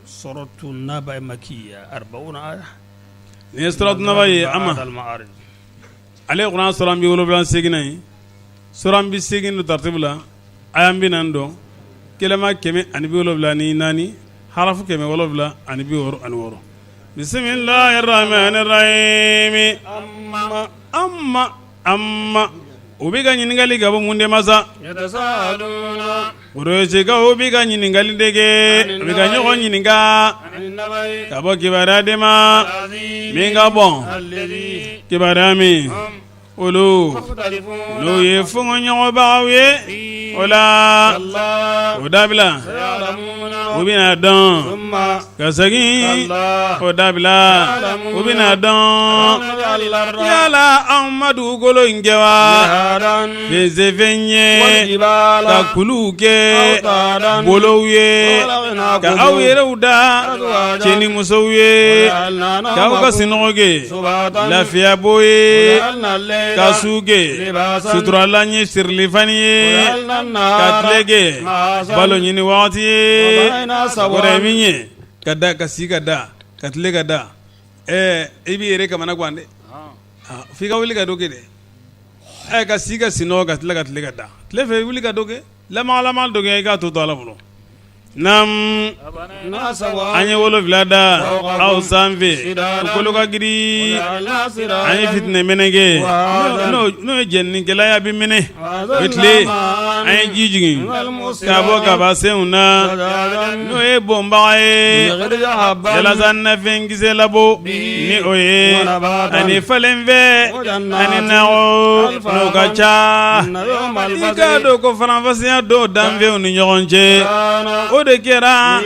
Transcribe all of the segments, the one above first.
سورة النبأ مكية 40 آية. ni سورة النبأ أما عليه القرآن سورة بيقولوا بلان سجناي سورة بيسجن ترتيبلا أيام بيناندو كلمة كم أنا بيقولوا بلاني ناني حرف كم بيقولوا بلا أنا بيورو أنورو بسم الله الرحمن الرحيم أما ubiga nyiningali gabo munde maza يتساءلون urocheka ubiga nyiningali dege ubiga nyogo nyininga عن النبأ kabo kibaradema العظيم minga bon الذي kibarami هم ulu مختلفون no yefungo nyogo bawe فيه ola الله udabla سيعلمون ubina don ثم kasagi الله udabla ubina don yala amadu golo ngewa جهادا bezefenye والجبال ka kuluke أوتادا bolowye ka aw yɛrɛw da cɛni musow ye ka aw ka sinɔgɔ kɛ lafiya bo ye ka su kɛ suturala ye sirili fani ye ka tile kɛ balo ɲini wagati ye kɔrɔ min ye ka da ka si ka da ka tile ka da i b'i yɛrɛ kamana gan dɛ f'i ka wuli ka dɔ kɛ dɛ ka si ka sinɔgɔ ka tile ka da tile fɛ wuli ka dɔ kɛ lama dɔ kɛ i k'a to to ala bolo nam an ye wolonfila da aw sanfɛ u kolo ka giri an ye fitinɛ mɛnɛkɛ n'o ye jɛnnikɛla ye a bɛ mɛnɛ o ye tile an ye ji jigin k'a bɔ kaba senw na n'o ye bɔnbaga ye yalasa nafɛn kisɛ labɔ ni o ye ani falenfɛ ani nakɔ n'o ka ca i k'a dɔn ko faranfasiya dɔw danfɛnw ni ɲɔgɔn cɛ o de kɛra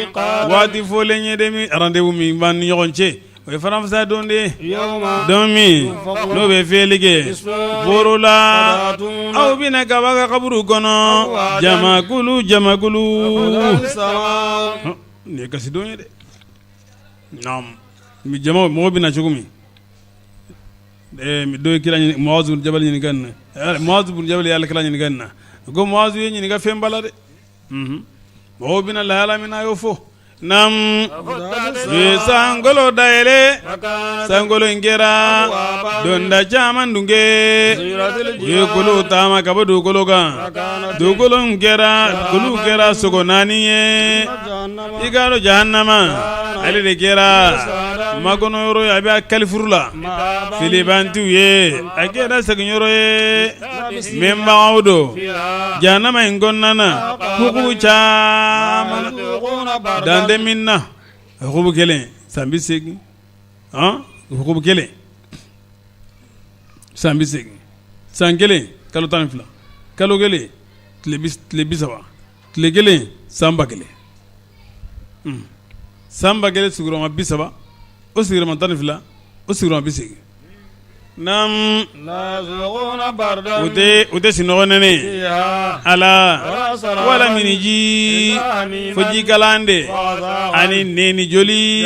waati fɔlen ye de mi rendez-vous min b'an ni ɲɔgɔn cɛ o ye faranfasiya don de don min n'o bɛ fiyɛli kɛ boro la aw bɛna kaba ka kaburu kɔnɔ jamakulu nin ye kasidon ye dɛ naam jama mɔgɔ bɛna cogo min dɔ ye kira ɲini Muazu bin Jabal ɲininka nin na Muazu bin Jabal ye Alakira ɲininka nin na ko Muazu ye ɲininka fɛn bala dɛ mɔgɔw bɛna lahala min na a y'o fɔ nam u ye sankolo dayɛlɛ sankolo in kɛra donda caman dun kɛ u ye kolow taama ka bɔ dugukolo kan dugukolo in kɛra kolow kɛra sogo 4 ye i k'a dɔn jahannama ale de kɛra makɔnɔ yɔrɔ ye a bɛ a kalifuru la filibantiw ye a kɛra seginyɔrɔ ye mɛnbagaw don jahannama in kɔnɔna na kuku caman dande min na hukumu kelen san 80 hukumu kelen san 80 san kelen kalo 12 kalo kelen tile 30 tile kelen san 1000 san 1000 sigiyɔrɔma 30 o sigiyɔrɔma 12 o sigiyɔrɔma 80 nam u tɛ sinɔgɔ nɛnɛ ala wala miniji fo jikalan de ani neni joli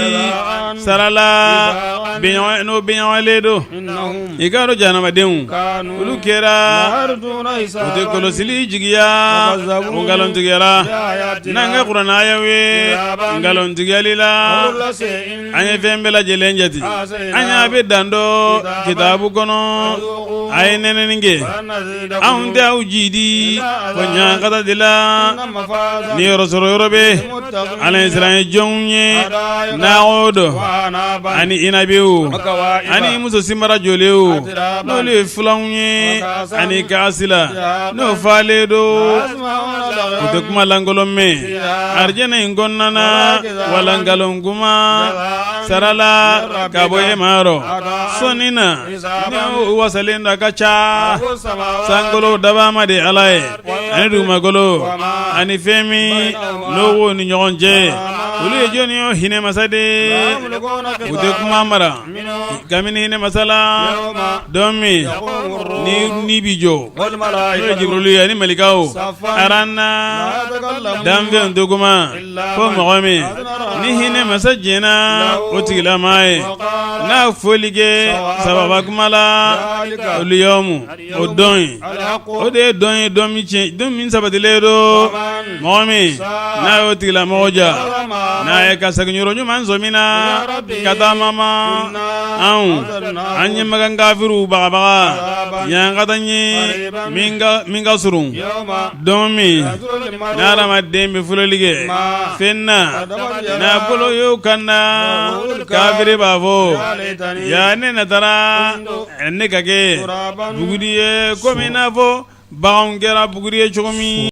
sarala n'o bɛɲɔgɔnlen don i k'a dɔn jahanamadenw olu kɛra u tɛ kɔlɔsili jigiya o nkalontigiyara n'an kɛ kuranɛ ayaw ye nkalontigiyali la an ye fɛn bɛɛ lajɛlen jate an y'a bɛ dan dɔ kitabu kɔnɔ a ye nɛnɛni kɛ anw tɛ aw jidi fo ɲankata de la ni yɔrɔ sɔrɔ yɔrɔ bɛ ala ye siran ye jɔnw ye nago dɔ ani inabiw ani muso sinbara jɔlenw n'olu ye filanw ye ani kaasila n'o falen don u tɛ kuma lankolon mɛn arijɛnɛ in kɔnɔna wala nkalon kuma sarala ka bɔ e ma yɔrɔ sɔnni na ni o wasalen da ka ca sankolo dabama de ala ye ani dugumakolo ani fɛn min n'o wo ni ɲɔgɔn cɛ olu ye jɔnni ye hinɛ masa de u tɛ kuma mara kabini hinɛ masala don min ni bi jɔ n'o ye Jibrilu ye ani malikaw aranna danfɛnw tɛ kuma fo mɔgɔ min ni hinɛ masa jɛnna o tigilama ye n'a foli kɛ sababa kuma la olu yawmu o don ye o de ye don ye don min sabatilen don mɔgɔ min n'a y'o tigilamɔgɔ ja n'a ye ka seginyɔrɔ ɲuman sɔmi na ka taa mama an ye magan kafiru bagabaga yan ka taa ɲe min ka surun don min n'adamaden bɛ fololi kɛ fɛn na n'a bolo y'o kan na kafiri b'a fɔ ya ne na taara ne ka kɛ buguri ye komi i n'a fɔ baganw kɛra buguri ye cogo min